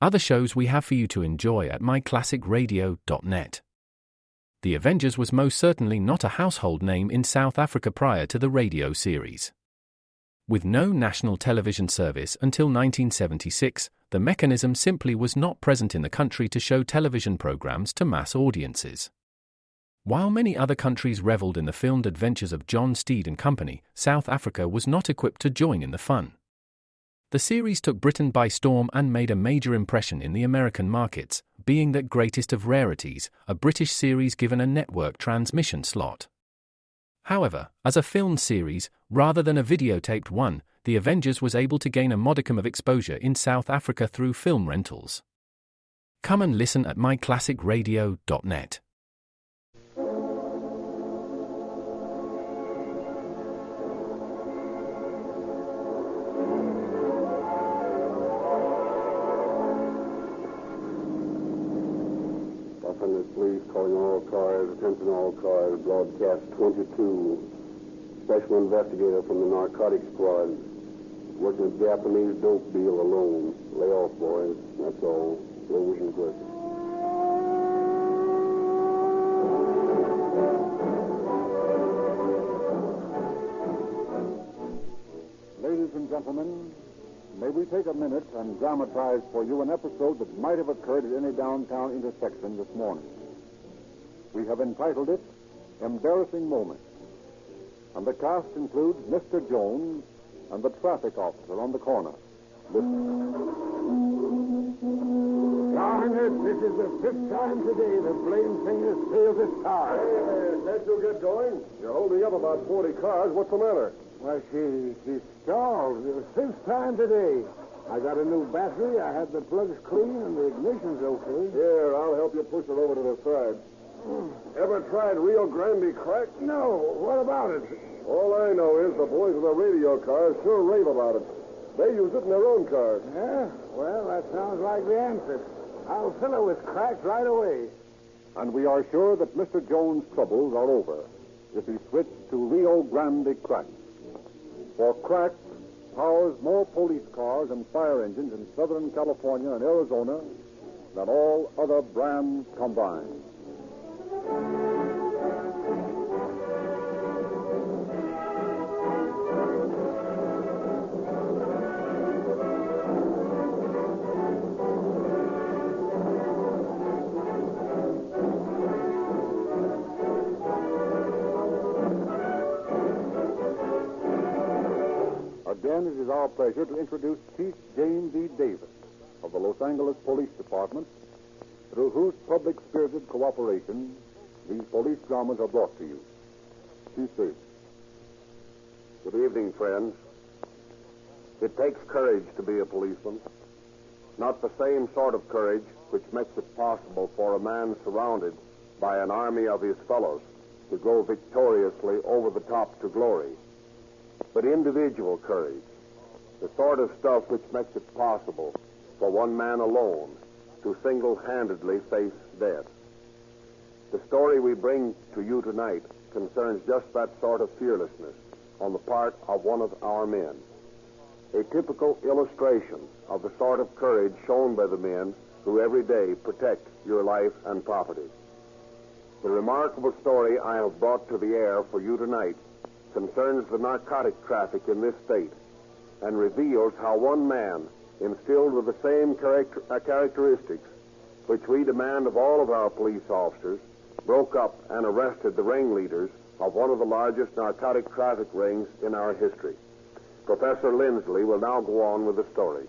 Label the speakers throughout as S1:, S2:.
S1: other shows we have for you to enjoy at myclassicradio.net. The Avengers was most certainly not a household name in South Africa prior to the radio series. With no national television service until 1976, the mechanism simply was not present in the country to show television programs to mass audiences. While many other countries reveled in the filmed adventures of John Steed and company, South Africa was not equipped to join in the fun. The series took Britain by storm and made a major impression in the American markets, being that greatest of rarities, a British series given a network transmission slot. However, as a filmed series, rather than a videotaped one, The Avengers was able to gain a modicum of exposure in South Africa through film rentals. Come and listen at myclassicradio.net.
S2: Police calling all cars, attention all cars, broadcast 22. Special investigator from the narcotics squad. Working a Japanese dope deal alone. Lay off, boys. That's all. No wishing questions.
S3: Ladies and gentlemen, may we take a minute and dramatize for you an episode that might have occurred at any downtown intersection this morning. We have entitled it, Embarrassing Moment. And the cast includes Mr. Jones and the traffic officer on the corner. Listen.
S4: Darn it, this is the 5th time today the blame thing has failed to start.
S2: Hey, can't you get going? You're holding up about 40 cars. What's the matter?
S4: Well, she stalled. The 5th time today. I got a new battery, I had the plugs clean, and the ignition's okay.
S2: Here, I'll help you push it over to the side. Ever tried Rio Grande crack?
S4: No, what about it?
S2: All I know is the boys with the radio cars sure rave about it. They use it in their own cars.
S4: Yeah? Well, that sounds like the answer. I'll fill it with crack right away.
S3: And we are sure that Mr. Jones' troubles are over if he switched to Rio Grande crack. For crack powers more police cars and fire engines in Southern California and Arizona than all other brands combined. Again, it is our pleasure to introduce Chief James E. Davis of the Los Angeles Police Department, through whose public-spirited cooperation these police dramas are brought to you. Chief Davis.
S2: Good evening, friends. It takes courage to be a policeman. Not the same sort of courage which makes it possible for a man surrounded by an army of his fellows to go victoriously over the top to glory, but individual courage, the sort of stuff which makes it possible for one man alone to single-handedly face death. The story we bring to you tonight concerns just that sort of fearlessness on the part of one of our men. A typical illustration of the sort of courage shown by the men who every day protect your life and property. The remarkable story I have brought to the air for you tonight concerns the narcotic traffic in this state and reveals how one man, instilled with the same characteristics which we demand of all of our police officers, broke up and arrested the ringleaders of one of the largest narcotic traffic rings in our history. Professor Lindsley will now go on with the story.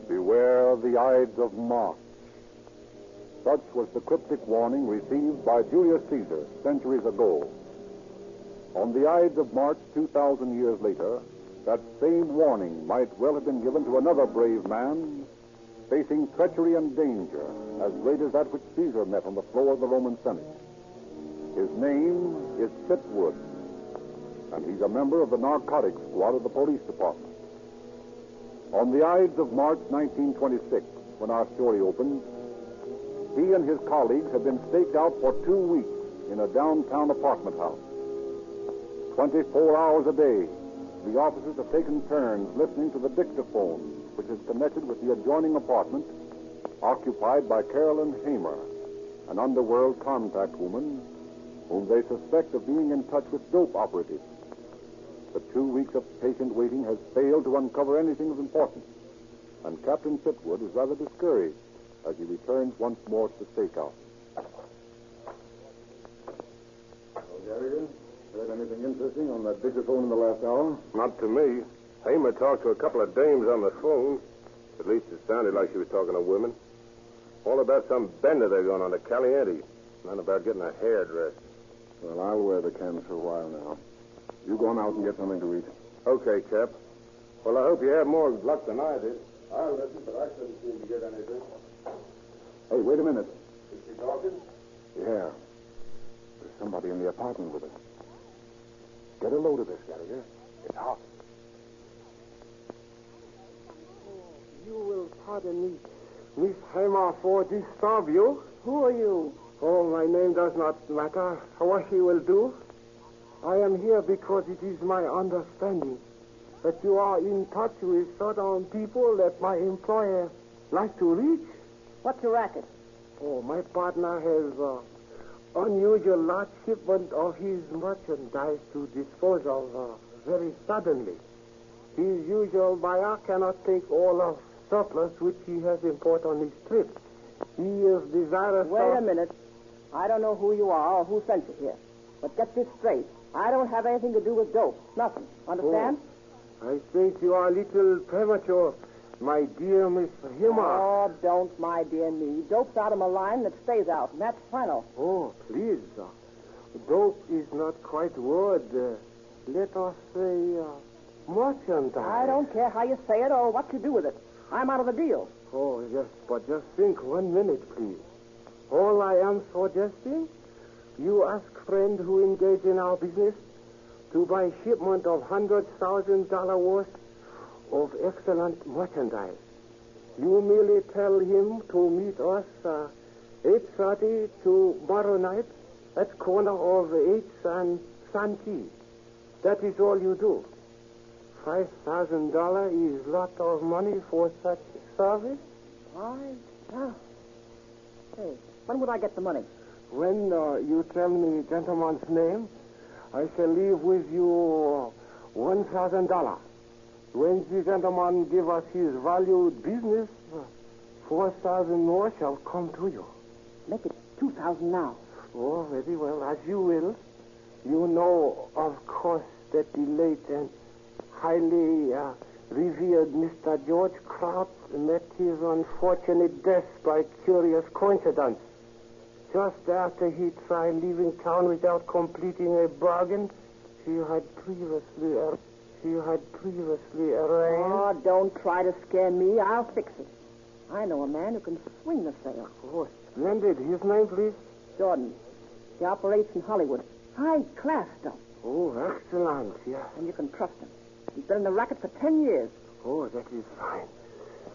S3: Beware the Ides of March. Such was the cryptic warning received by Julius Caesar centuries ago. On the Ides of March 2,000 years later, that same warning might well have been given to another brave man facing treachery and danger as great as that which Caesar met on the floor of the Roman Senate. His name is Pitwood, and he's a member of the narcotics squad of the police department. On the Ides of March 1926, when our story opened. He and his colleagues had been staked out for 2 weeks in a downtown apartment house. 24 hours a day, the officers have taken turns listening to the dictaphone, which is connected with the adjoining apartment, occupied by Carolyn Hamer, an underworld contact woman whom they suspect of being in touch with dope operatives. The 2 weeks of patient waiting has failed to uncover anything of importance, and Captain Fitwood is rather discouraged as he returns once more to the stakeout.
S4: Well, Garrigan, heard anything interesting on that dictaphone in the last hour?
S2: Not to me. Hamer talked to a couple of dames on the phone. At least it sounded like she was talking to women. All about some bender they're going on to Caliente. None about getting a hairdress.
S4: Well, I'll wear the cans for a while now. You go on out and get something to eat.
S2: Okay, Cap. Well, I hope you have more luck than I did. I'll listen, but I couldn't seem to get anything.
S4: Hey, wait a minute.
S2: Is she talking?
S4: Yeah. There's somebody in the apartment with her. Get a load of this, Gallagher. It's hot.
S5: You will pardon me, Miss Hamer, for disturb you.
S6: Who are you?
S5: Oh, my name does not matter. What she will do. I am here because it is my understanding that you are in touch with certain people that my employer like to reach.
S6: What's your racket?
S5: Oh, my partner has unusual large shipment of his merchandise to dispose of very suddenly. His usual buyer cannot take all of surplus which he has imported on his trip. He is desirous
S6: Wait a minute. I don't know who you are or who sent you here. But get this straight. I don't have anything to do with dope. Nothing. Understand?
S5: I think you are a little premature, my dear Miss Hamer.
S6: Oh, don't, my dear me. Dope's out of my line that stays out, and that's final.
S5: Oh, please. Dope is not quite word. Let us say merchandise.
S6: I don't care how you say it or what you do with it. I'm out of the deal.
S5: Oh, yes, but just think 1 minute, please. All I am suggesting, you ask friend who engage in our business to buy shipment of $100,000 worth of excellent merchandise. You merely tell him to meet us 8:30 tomorrow night at corner of 8th and Santee. That is all you do. $5,000 is lot of money for such service.
S6: Hey, when would I get the money?
S5: When you tell me gentleman's name, I shall leave with you $1,000. When the gentleman give us his valued business, 4,000 more shall come to you.
S6: Make it 2,000 now.
S5: Oh, very well, as you will. You know, of course, that the late and highly revered Mr. George Kraut met his unfortunate death by curious coincidence. Just after he tried leaving town without completing a bargain he had previously arranged.
S6: Oh, don't try to scare me. I'll fix it. I know a man who can swing the sale.
S5: Oh, splendid. His name, please?
S6: Jordan. He operates in Hollywood. High-class stuff.
S5: Oh, excellent, yeah.
S6: And you can trust him. He's been in the racket for 10 years.
S5: Oh, that is fine.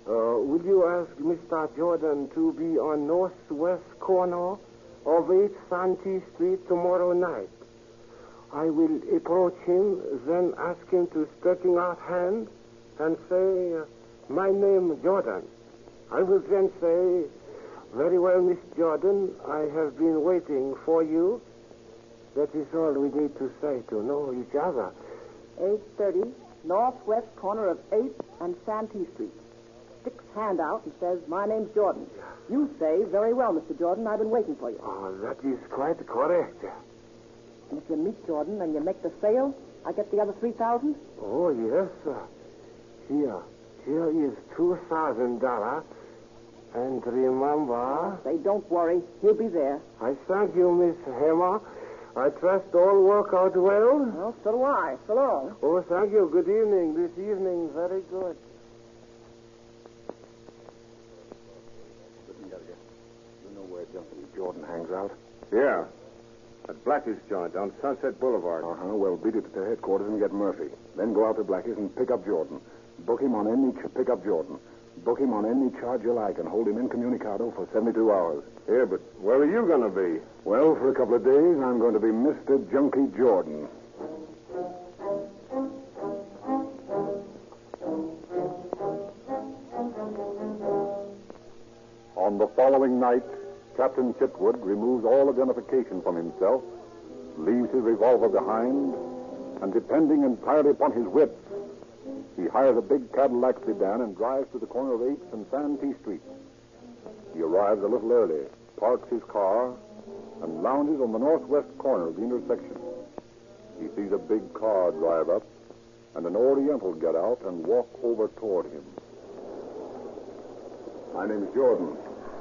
S5: Will you ask Mr. Jordan to be on northwest corner of 8th Santee Street tomorrow night? I will approach him, then ask him to stretching out hand and say, my name Jordan. I will then say, very well, Miss Jordan, I have been waiting for you. That is all we need to say to know each other.
S6: 8:30, northwest corner of 8th and Santee Street. Sticks hand out and says, my name's Jordan. You say, very well, Mr. Jordan, I've been waiting for you.
S5: Oh, that is quite correct.
S6: And if you meet Jordan and you make the sale, I get the other 3,000?
S5: Oh, yes, sir. Here is $2,000. And remember...
S6: Say, don't worry. He'll be there.
S5: I thank you, Miss Hamer. I trust all work out well.
S6: Well, so do I. So long.
S5: Oh, thank you. Good evening. This evening, very good.
S4: Listen, Gallagher, you know where Justin Jordan hangs out?
S2: Yeah. At Blackie's joint on Sunset Boulevard.
S4: Uh-huh. Well, beat it to headquarters and get Murphy. Then go out to Blackie's and pick up Jordan. Book him on any pickup Jordan.
S3: Book him on any charge you like and hold him incommunicado for 72 hours.
S2: Here, but where are you going to be?
S3: Well, for a couple of days, I'm going to be Mr. Junkie Jordan. On the following night, Captain Chitwood removes all identification from himself, leaves his revolver behind, and depending entirely upon his wits, he hires a big Cadillac sedan and drives to the corner of 8th and Santee Street. He arrives a little early, parks his car, and lounges on the northwest corner of the intersection. He sees a big car drive up, and an Oriental get out and walk over toward him. My name's Jordan.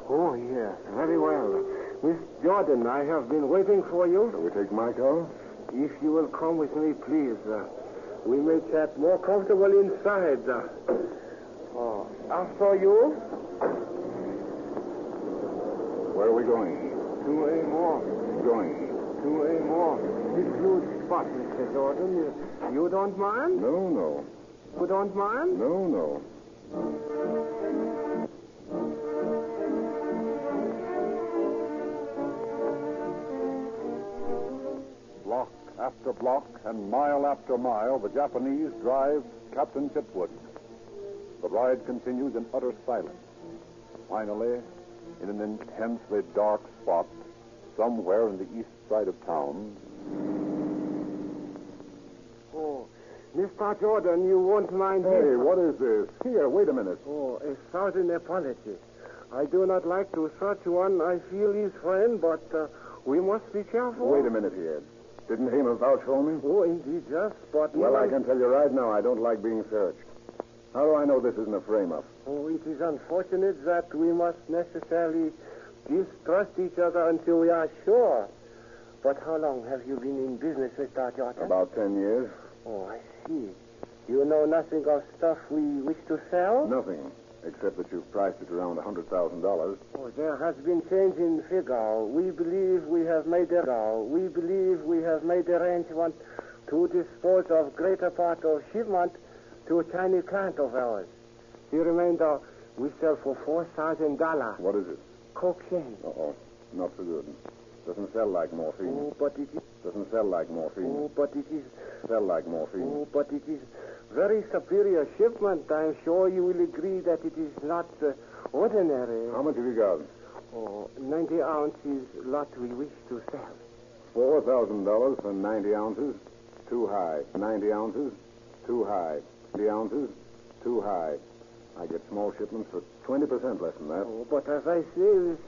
S5: Oh, yes, very well. Miss Jordan, I have been waiting for you.
S3: Shall we take my car?
S5: If you will come with me, please. We may chat more comfortable inside. After you.
S3: Where are we going?
S5: To a mall.
S3: Going?
S5: To a mall. This huge spot, Mr. Jordan. You don't mind?
S3: No.
S5: You don't mind?
S3: No. Block after block and mile after mile, the Japanese drive Captain Chitwood. The ride continues in utter silence. Finally, in an intensely dark spot, somewhere in the east side of town.
S5: Oh, Mr. Jordan, you won't mind
S3: Hey, what is this? Here, wait a minute.
S5: Oh, 1,000 apologies. I do not like to search one I feel is friend, but we must be careful.
S3: Wait a minute here. Didn't Hamer vouch for me?
S5: Oh, indeed, yes, but...
S3: Well, I can tell you right now, I don't like being searched. How do I know this isn't a frame-up?
S5: Oh, it is unfortunate that we must necessarily distrust each other until we are sure. But how long have you been in business, Mr. Jordan?
S3: About 10 years.
S5: Oh, I see. You know nothing of stuff we wish to sell?
S3: Nothing, except that you've priced it around $100,000.
S5: Oh, there has been change in figure. We believe we have made arrangement to dispose of greater part of shipment to a Chinese client of ours. The remainder we sell for $4,000.
S3: What is it?
S5: Cocaine.
S3: Uh-oh. Not so good. Doesn't sell like morphine.
S5: Oh, but it is...
S3: Doesn't sell like morphine.
S5: Oh, but it is...
S3: Sell like morphine.
S5: Oh, but it is very superior shipment. I'm sure you will agree that it is not ordinary.
S3: How much have you got?
S5: Oh, 90 ounces lot we wish to sell.
S3: $4,000 for 90 ounces. Too high. 90 ounces. Too high. 90 ounces. Too high. I get small shipments for 20% less than that.
S5: Oh, but as I say, this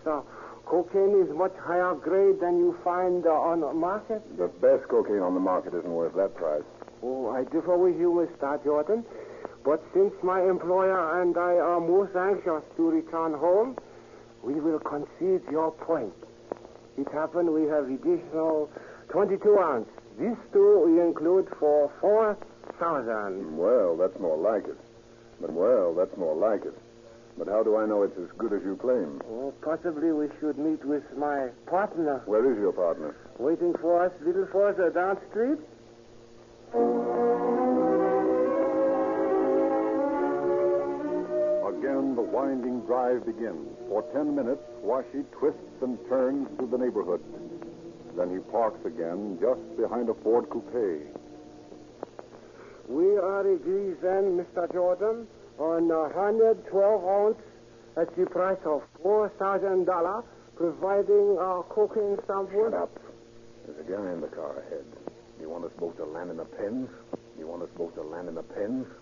S5: cocaine is much higher grade than you find on the market.
S3: The best cocaine on the market isn't worth that price.
S5: Oh, I differ with you, Mr. Jordan. But since my employer and I are most anxious to return home, we will concede your point. It happened we have additional 22 ounce. These two we include for 4,000.
S3: Well, that's more like it. But how do I know it's as good as you claim?
S5: Oh, possibly we should meet with my partner.
S3: Where is your partner?
S5: Waiting for us a little further down the street.
S3: Again, the winding drive begins. For 10 minutes, Washi twists and turns through the neighborhood. Then he parks again just behind a Ford coupe.
S5: We are agreed then, Mr. Jordan, on 112 ounce at the price of $4,000, providing our cocaine sample.
S3: Shut up. There's a guy in the car ahead. You want us both to land in the pens?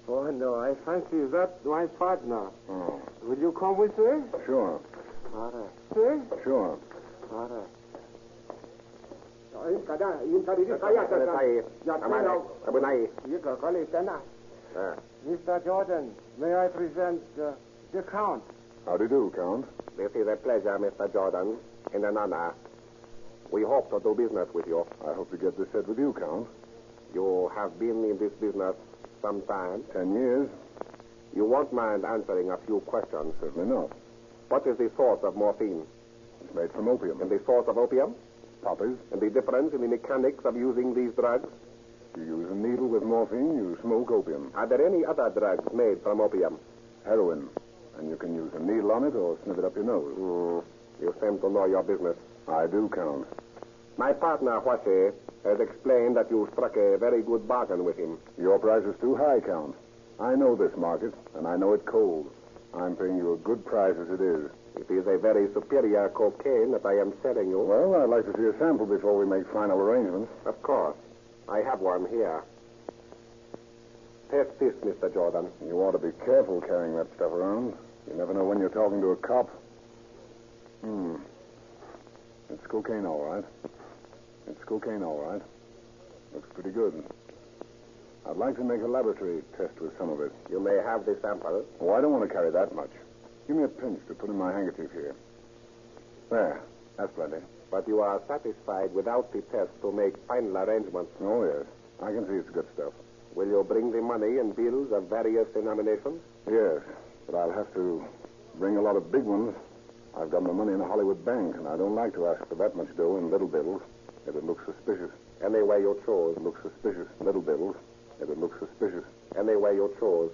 S5: Oh, no, I fancy that's my partner.
S3: Oh.
S5: Will you come with me?
S3: Sure.
S5: All right. Sir?
S3: Sure.
S5: All right. Mr. Jordan, may I present the Count?
S3: How do you do, Count?
S2: This is a pleasure, Mr. Jordan, and an honor. We hope to do business with you.
S3: I hope to get this set with you, Count.
S2: You have been in this business some time.
S3: 10 years?
S2: You won't mind answering a few questions.
S3: Certainly not.
S2: What is the source of morphine?
S3: It's made from opium.
S2: And the source of opium?
S3: Poppies.
S2: And the difference in the mechanics of using these drugs?
S3: You use a needle with morphine, you smoke opium.
S2: Are there any other drugs made from opium?
S3: Heroin. And you can use a needle on it or sniff it up your nose.
S2: You seem to know your business.
S3: I do, Count.
S2: My partner, Huashe, has explained that you struck a very good bargain with him.
S3: Your price is too high, Count. I know this market, and I know it cold. I'm paying you a good price as it is.
S2: It is a very superior cocaine that I am selling you.
S3: Well, I'd like to see a sample before we make final arrangements.
S2: Of course. I have one here. Test this, Mr. Jordan.
S3: You ought to be careful carrying that stuff around. You never know when you're talking to a cop. It's cocaine, all right. It's cocaine, all right. Looks pretty good. I'd like to make a laboratory test with some of it.
S2: You may have the sample.
S3: Oh, I don't want to carry that much. Give me a pinch to put in my handkerchief here. There. That's plenty.
S2: But you are satisfied without the test to make final arrangements.
S3: Oh, yes. I can see it's good stuff.
S2: Will you bring the money and bills of various denominations?
S3: Yes, but I'll have to bring a lot of big ones. I've got my money in a Hollywood bank, and I don't like to ask for that much dough in little bills. It'd look suspicious.
S2: Any way you choose.
S3: It looks suspicious. Little bills. It'd look suspicious.
S2: Any way you choose.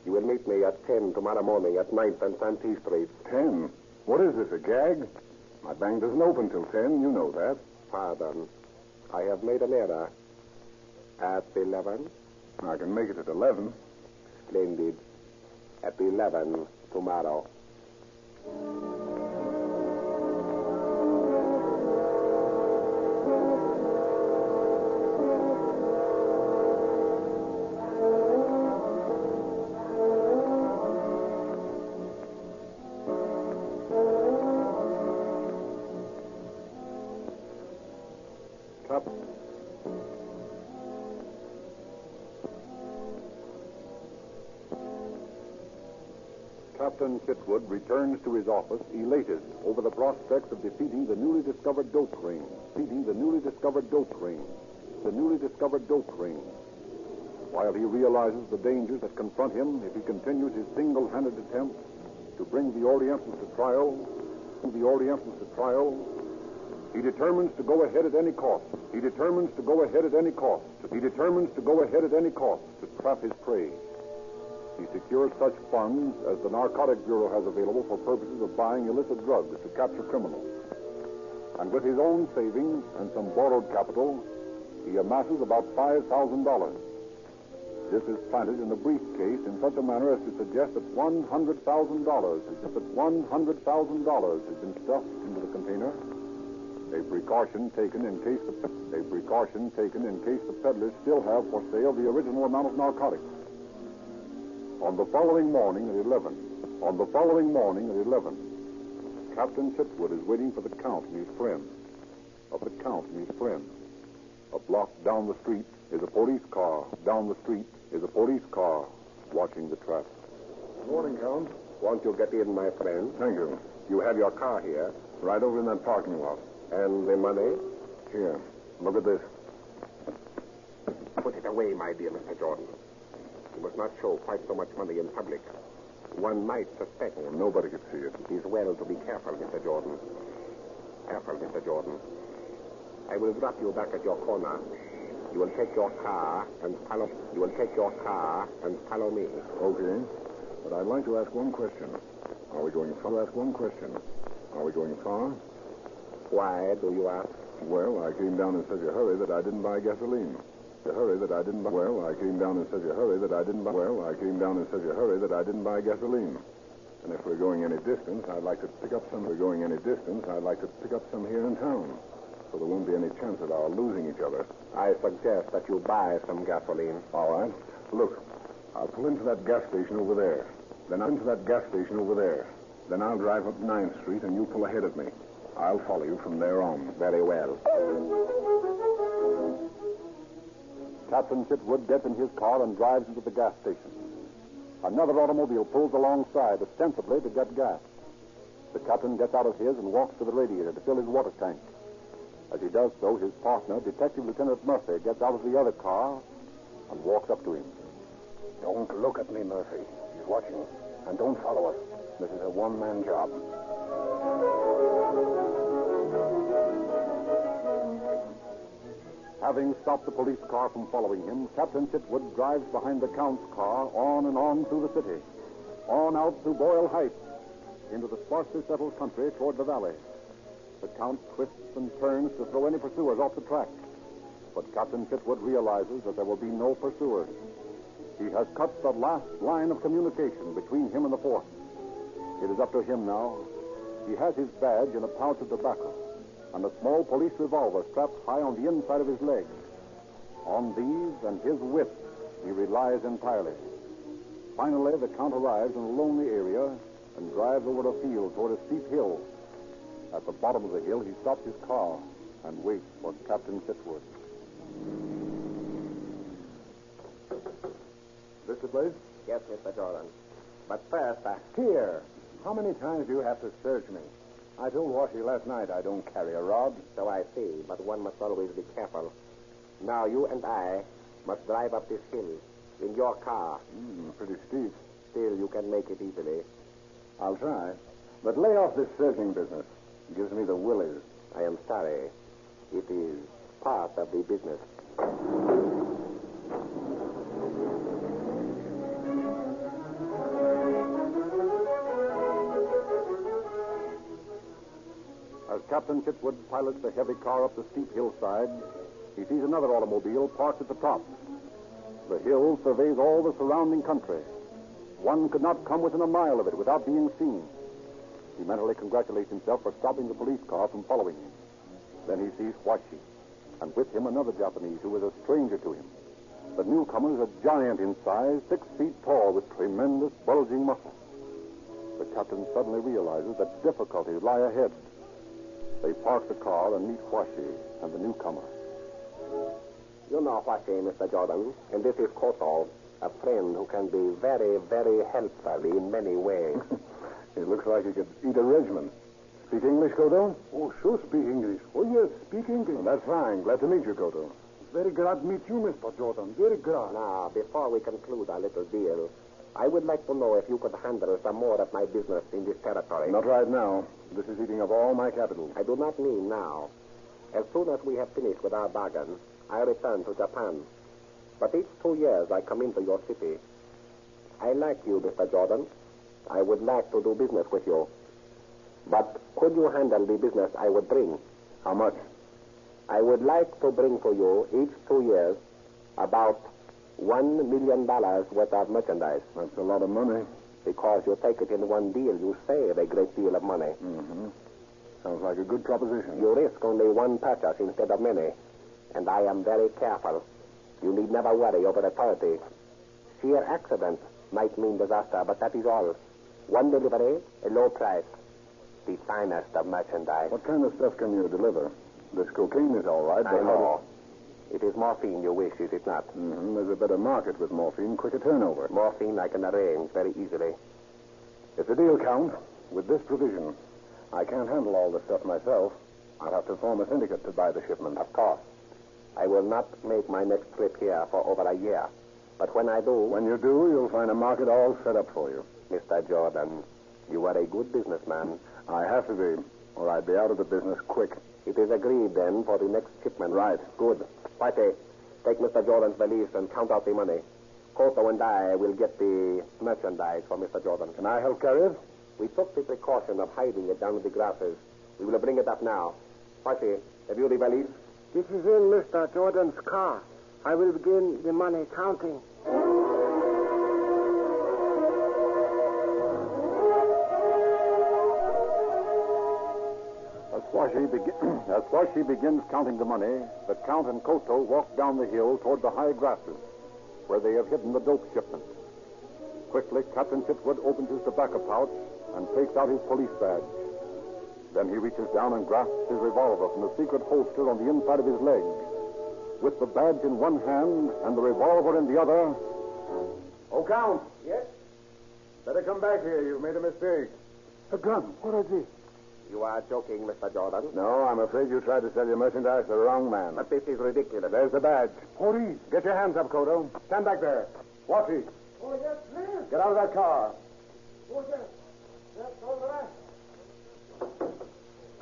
S2: You will meet me at 10 tomorrow morning at 9th and Santee Street.
S3: 10? What is this, a gag? My bank doesn't open till 10. You know that.
S2: Pardon. I have made an error. At 11?
S3: I can make it at 11.
S2: Splendid. At 11 tomorrow.
S3: Captain Chitwood returns to his office elated over the prospects of defeating the newly discovered dope ring. The newly discovered dope ring. While he realizes the dangers that confront him if he continues his single-handed attempt to bring the Orientals to trial, he determines to go ahead at any cost. He determines to trap his prey. He secures such funds as the Narcotic Bureau has available for purposes of buying illicit drugs to capture criminals. And with his own savings and some borrowed capital, he amasses about $5,000. This is planted in a briefcase in such a manner as to suggest that $100,000 has been stuffed into the container. A precaution taken in case the peddlers still have for sale the original amount of narcotics. On the following morning at 11, Captain Chitwood is waiting for the Count and his friends. A block down the street is a police car. Watching the trap.
S2: Good morning, Count. Won't you get in, my friend?
S3: Thank you.
S2: You have your car here.
S3: Right over in that parking lot.
S2: And the money?
S3: Here. Look at this.
S2: Put it away, my dear Mr. Jordan. You must not show quite so much money in public. One might suspect.
S3: Oh, nobody could see it.
S2: It is well to be careful, Mr. Jordan. I will drop you back at your corner. You will take your car and follow me.
S3: Okay. But I'd like to ask one question. Are we going far?
S2: Why do you ask?
S3: Well, I came down in such a hurry that I didn't buy gasoline. And if we're going any distance, I'd like to pick up some here in town. So there won't be any chance of our losing each other.
S2: I suggest that you buy some gasoline.
S3: All right. Look, I'll pull into that gas station over there. Then I'll drive up 9th Street and you pull ahead of me. I'll follow you from there on.
S2: Very well.
S3: Captain Chitwood gets in his car and drives into the gas station. Another automobile pulls alongside, ostensibly to get gas. The captain gets out of his and walks to the radiator to fill his water tank. As he does so, his partner, Detective Lieutenant Murphy, gets out of the other car and walks up to him.
S7: Don't look at me, Murphy. He's watching. And don't follow us. This is a one-man job.
S3: Having stopped the police car from following him, Captain Chitwood drives behind the Count's car on and on through the city. On out through Boyle Heights, into the sparsely settled country toward the valley. The Count twists and turns to throw any pursuers off the track. But Captain Chitwood realizes that there will be no pursuers. He has cut the last line of communication between him and the force. It is up to him now. He has his badge in a pouch of tobacco and a small police revolver strapped high on the inside of his leg. On these and his wits, he relies entirely. Finally, the Count arrives in a lonely area and drives over a field toward a steep hill. At the bottom of the hill, he stops his car and waits for Captain Chitwood. This the place?
S5: Yes, Mr. Jordan. But first,
S7: Here. How many times do you have to search me? I told Washy last night I don't carry a rod.
S5: So I see, but one must always be careful. Now, you and I must drive up this hill in your car.
S7: Pretty steep.
S5: Still, you can make it easily.
S7: I'll try. But lay off this searching business. It gives me the willies.
S5: I am sorry. It is part of the business.
S3: As Captain Chitwood pilots the heavy car up the steep hillside, he sees another automobile parked at the top. The hill surveys all the surrounding country. One could not come within a mile of it without being seen. He mentally congratulates himself for stopping the police car from following him. Then he sees Washi, and with him another Japanese who is a stranger to him. The newcomer is a giant in size, 6 feet tall, with tremendous bulging muscles. The captain suddenly realizes that difficulties lie ahead. They park the car and meet Washi and the newcomer.
S5: You know Washi, Mr. Jordan, and this is Koto, a friend who can be very, very helpful in many ways.
S7: It looks like he could eat a regiment. Speak English, Koto?
S4: Oh, sure speak English. Oh, yes, speak English.
S7: Well, that's fine. Glad to meet you, Koto.
S4: Very glad to meet you, Mr. Jordan. Very glad.
S5: Now, before we conclude our little deal, I would like to know if you could handle some more of my business in this territory.
S7: Not right now. This is eating up all my capital.
S5: I do not mean now. As soon as we have finished with our bargain, I return to Japan. But each 2 years I come into your city. I like you, Mr. Jordan. I would like to do business with you. But could you handle the business I would bring?
S7: How much?
S5: I would like to bring to you each 2 years about $1 million worth of merchandise.
S7: That's a lot of money.
S5: Because you take it in one deal, you save a great deal of money.
S7: Mm-hmm. Sounds like a good proposition.
S5: You risk only one purchase instead of many. And I am very careful. You need never worry over authority. Sheer accident might mean disaster, but that is all. One delivery, a low price. The finest of merchandise.
S7: What kind of stuff can you deliver? This cocaine is all right, but
S5: I know. It is morphine you wish, is it not?
S7: Mm-hmm. There's a better market with morphine, quicker turnover.
S5: Morphine I can arrange very easily.
S7: It's a deal, Count, with this provision. I can't handle all the stuff myself. I'll have to form a syndicate to buy the shipment.
S5: Of course. I will not make my next trip here for over a year. But when I do...
S7: When you do, you'll find a market all set up for you.
S5: Mr. Jordan, you are a good businessman.
S7: I have to be, or I'd be out of the business quick.
S5: It is agreed, then, for the next shipment.
S7: Right.
S5: Good. Whitey, take Mr. Jordan's valise and count out the money. Koto and I will get the merchandise for Mr. Jordan.
S7: Can I help carry it?
S5: We took the precaution of hiding it down in the grasses. We will bring it up now. Whitey, have you the valise?
S8: This is in Mr. Jordan's car. I will begin the money counting.
S3: As Washi begins counting the money, the Count and Koto walk down the hill toward the high grasses, where they have hidden the dope shipment. Quickly, Captain Chitwood opens his tobacco pouch and takes out his police badge. Then he reaches down and grasps his revolver from the secret holster on the inside of his leg. With the badge in one hand and the revolver in the other...
S7: Oh, Count.
S8: Yes?
S7: Better come back here. You've made a mistake.
S4: A gun. What is it?
S5: You are joking, Mr. Jordan.
S7: No, I'm afraid you tried to sell your merchandise to the wrong man.
S5: But this is ridiculous.
S7: There's the badge.
S4: Police.
S7: Get your hands up, Koto. Stand back there. Watch it.
S8: Oh, yes, please.
S7: Get out of that car.
S8: Oh, yes. That's all right.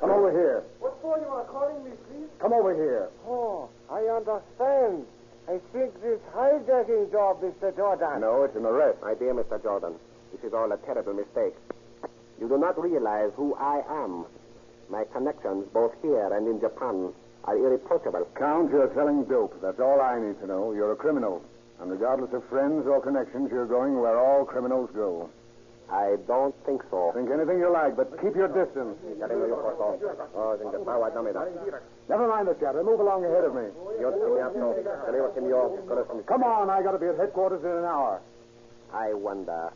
S7: Come over here.
S8: What for you are calling me, please?
S7: Come over here.
S8: Oh, I understand. I think this hijacking job, Mr. Jordan.
S7: No, it's an arrest.
S5: My dear Mr. Jordan, This is all a terrible mistake. You do not realize who I am. My connections, both here and in Japan, are irreproachable.
S7: Count, you're selling dope. That's all I need to know. You're a criminal. And regardless of friends or connections, you're going where all criminals go.
S5: I don't think so.
S7: Think anything you like, but keep your distance. Never mind the chatter. Move along ahead of me. Come on, I gotta be at headquarters in an hour.
S5: I wonder.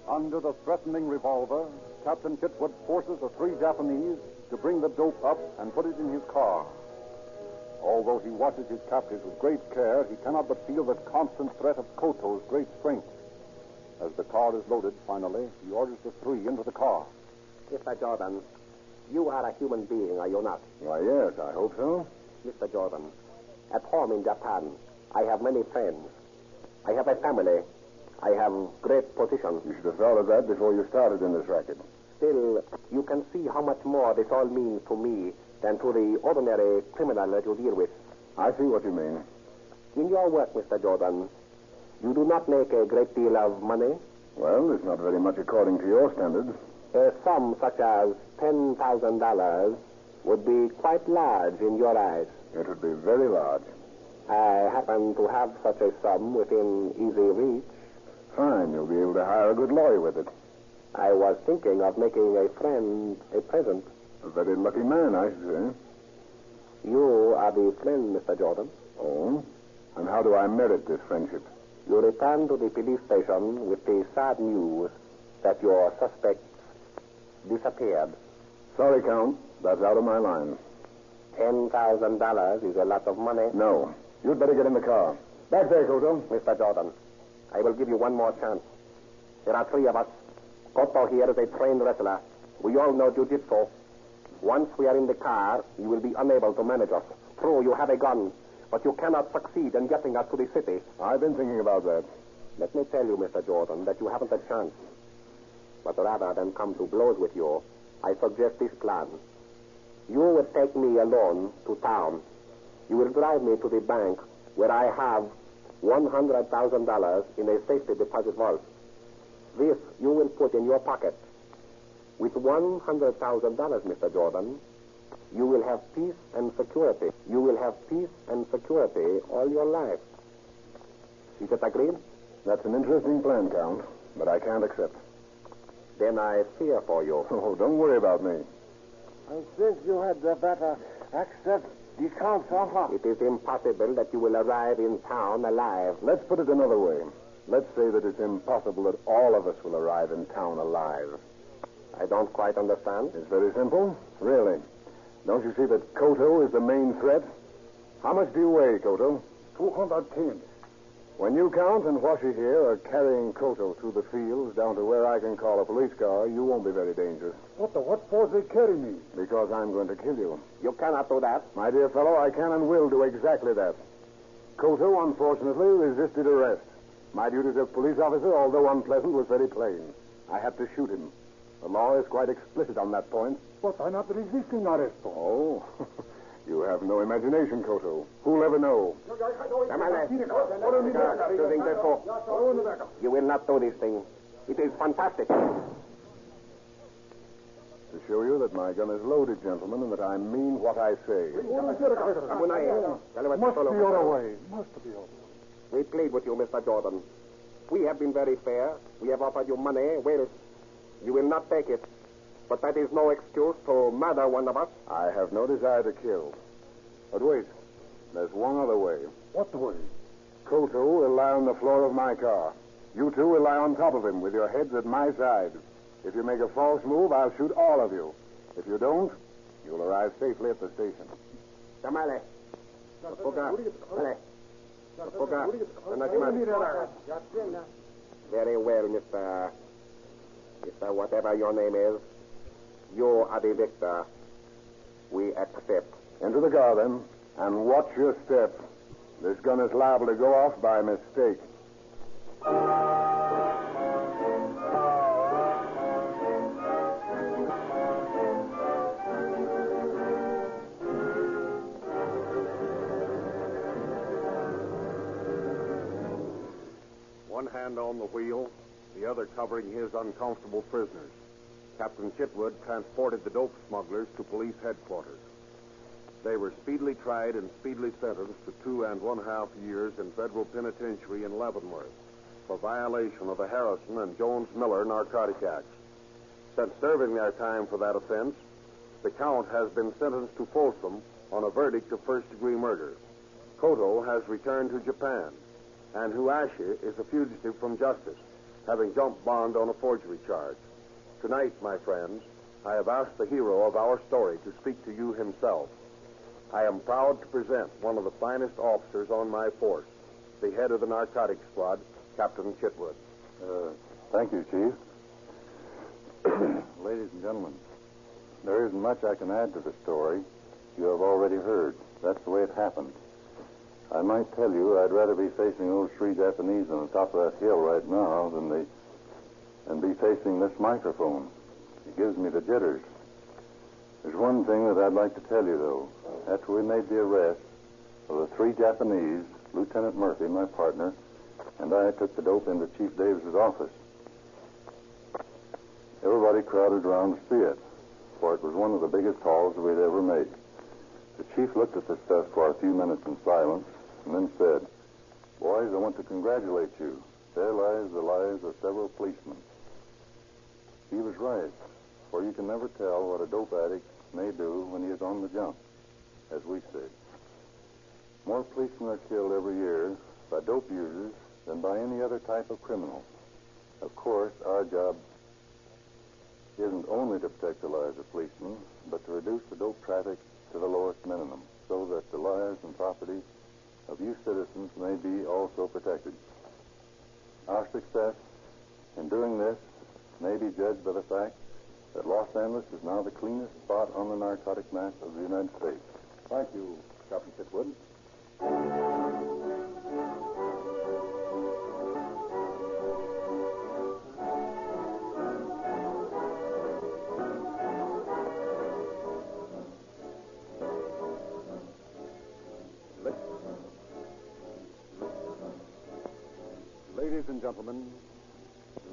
S3: Under the threatening revolver, Captain Kitwood forces the three Japanese to bring the dope up and put it in his car. Although he watches his captives with great care, he cannot but feel the constant threat of Koto's great strength. As the car is loaded, finally, he orders the three into the car.
S5: Mr. Jordan, you are a human being, are you not?
S7: Why, yes, I hope so.
S5: Mr. Jordan, at home in Japan, I have many friends. I have a family. I have great position.
S7: You should have thought of that before you started in this racket.
S5: Still, you can see how much more this all means to me than to the ordinary criminal that you deal with.
S7: I see what you mean.
S5: In your work, Mr. Jordan, you do not make a great deal of money.
S7: Well, it's not very much according to your standards.
S5: A sum such as $10,000 would be quite large in your eyes.
S7: It would be very large.
S5: I happen to have such a sum within easy reach.
S7: Fine, you'll be able to hire a good lawyer with it.
S5: I was thinking of making a friend a present.
S7: A very lucky man, I should say.
S5: You are the friend, Mr. Jordan.
S7: Oh? And how do I merit this friendship?
S5: You return to the police station with the sad news that your suspects disappeared.
S7: Sorry, Count. That's out of my line.
S5: $10,000 is a lot of money.
S7: No. You'd better get in the car. Back there, Koto.
S5: Mr. Jordan, I will give you one more chance. There are three of us. Koto here is a trained wrestler. We all know jiu-jitsu. Once we are in the car, you will be unable to manage us. True, you have a gun, but you cannot succeed in getting us to the city.
S7: I've been thinking about that.
S5: Let me tell you, Mr. Jordan, that you haven't a chance. But rather than come to blows with you, I suggest this plan. You will take me alone to town. You will drive me to the bank where I have $100,000 in a safety deposit vault. This you will put in your pocket. With $100,000, Mr. Jordan, you will have peace and security. You will have peace and security all your life. Is it agreed?
S7: That's an interesting plan, Count, but I can't accept.
S5: Then I fear for you.
S7: Oh, don't worry about me.
S8: I think you had better accept the Count's offer.
S5: It is impossible that you will arrive in town alive.
S7: Let's put it another way. Let's say that it's impossible that all of us will arrive in town alive.
S5: I don't quite understand.
S7: It's very simple. Really. Don't you see that Koto is the main threat? How much do you weigh, Koto?
S3: 210.
S7: When you, Count, and Washi here are carrying Koto through the fields down to where I can call a police car, you won't be very dangerous.
S3: What for they carry me?
S7: Because I'm going to kill you.
S5: You cannot do that.
S7: My dear fellow, I can and will do exactly that. Koto, unfortunately, resisted arrest. My duties as police officer, although unpleasant, was very plain. I had to shoot him. The law is quite explicit on that point.
S3: But I'm not resisting arrest.
S7: Oh, you have no imagination, Koto. Who'll ever know?
S5: You will not do this thing. It is fantastic.
S7: To show you that my gun is loaded, gentlemen, and that I mean what I say.
S3: Must be other way. Must be other way.
S5: We plead with you, Mr. Jordan. We have been very fair. We have offered you money. Well, you will not take it. But that is no excuse to murder one of us.
S7: I have no desire to kill. But wait. There's one other way.
S3: What way?
S7: Koto will lie on the floor of my car. You two will lie on top of him with your heads at my side. If you make a false move, I'll shoot all of you. If you don't, you'll arrive safely at the station.
S5: Tamale. Very well, Mr. Whatever your name is. You are the victor. We accept.
S7: Into the car, then, and watch your step. This gun is liable to go off by mistake.
S2: one hand on the wheel, the other covering his uncomfortable prisoners. Captain Chitwood transported the dope smugglers to police headquarters. They were speedily tried and speedily sentenced to 2.5 years in federal penitentiary in Leavenworth for violation of the Harrison and Jones-Miller Narcotic Acts. Since serving their time for that offense, the count has been sentenced to Folsom on a verdict of first-degree murder. Koto has returned to Japan, and Huashi is a fugitive from justice, having jumped bond on a forgery charge. Tonight, my friends, I have asked the hero of our story to speak to you himself. I am proud to present one of the finest officers on my force, the head of the narcotics squad, Captain Chitwood.
S3: Thank you, Chief. Ladies and gentlemen, there isn't much I can add to the story you have already heard. That's the way it happened. I might tell you I'd rather be facing those 3 Japanese on the top of that hill right now than be facing this microphone. It gives me the jitters. There's one thing that I'd like to tell you, though. After we made the arrest of the 3 Japanese, Lieutenant Murphy, my partner, and I took the dope into Chief Davis's office. Everybody crowded around to see it, for it was one of the biggest hauls we'd ever made. The chief looked at the stuff for a few minutes in silence and then said, "Boys, I want to congratulate you. There lies the lives of several policemen." He was right, for you can never tell what a dope addict may do when he is on the jump, as we say. More policemen are killed every year by dope users than by any other type of criminal. Of course, our job isn't only to protect the lives of policemen, but to reduce the dope traffic to the lowest minimum, so that the lives and property of you citizens may be also protected. Our success in doing this may be judged by the fact that Los Angeles is now the cleanest spot on the narcotic map of the United States. Thank you, Captain Chitwood.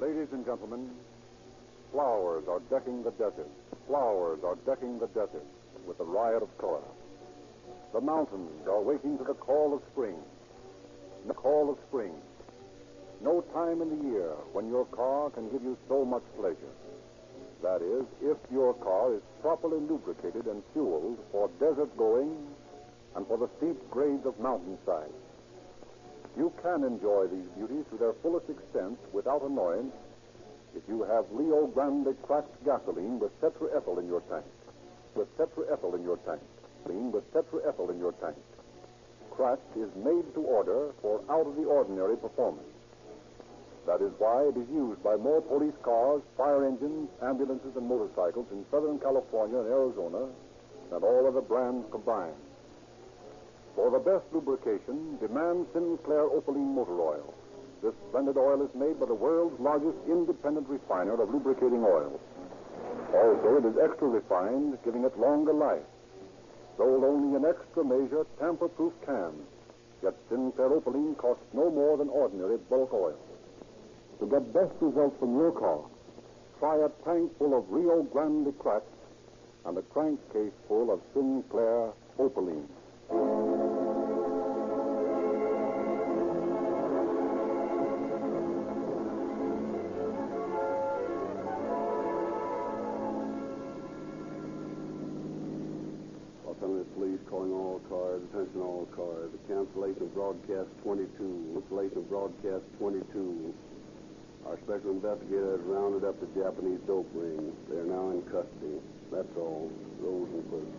S3: Ladies and gentlemen, flowers are decking the desert. Flowers are decking the desert with the riot of color. The mountains are waking to the call of spring. The call of spring. No time in the year when your car can give you so much pleasure. That is, if your car is properly lubricated and fueled for desert going and for the steep grades of mountainside. You can enjoy these beauties to their fullest extent without annoyance if you have Rio Grande cracked gasoline with tetraethyl in your tank. With tetraethyl in your tank. With tetraethyl in your tank. Cracked is made to order for out-of-the-ordinary performance. That is why it is used by more police cars, fire engines, ambulances, and motorcycles in Southern California and Arizona than all other brands combined. For the best lubrication, demand Sinclair Opaline Motor Oil. This splendid oil is made by the world's largest independent refiner of lubricating oils. Also, it is extra refined, giving it longer life. Sold only in extra measure, tamper-proof cans. Yet Sinclair Opaline costs no more than ordinary bulk oil. To get best results from your car, try a tank full of Rio Grande cracked and a crankcase full of Sinclair Opaline.
S2: Police calling all cars, attention all cars. The cancellation of broadcast 22. Cancellation of broadcast 22. Our special investigator has rounded up the Japanese dope ring. They are now in custody. That's all. Rosenquist.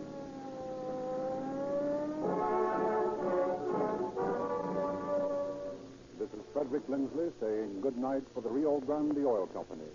S3: This is Frederick Lindsley saying good night for the Rio Grande Oil Company.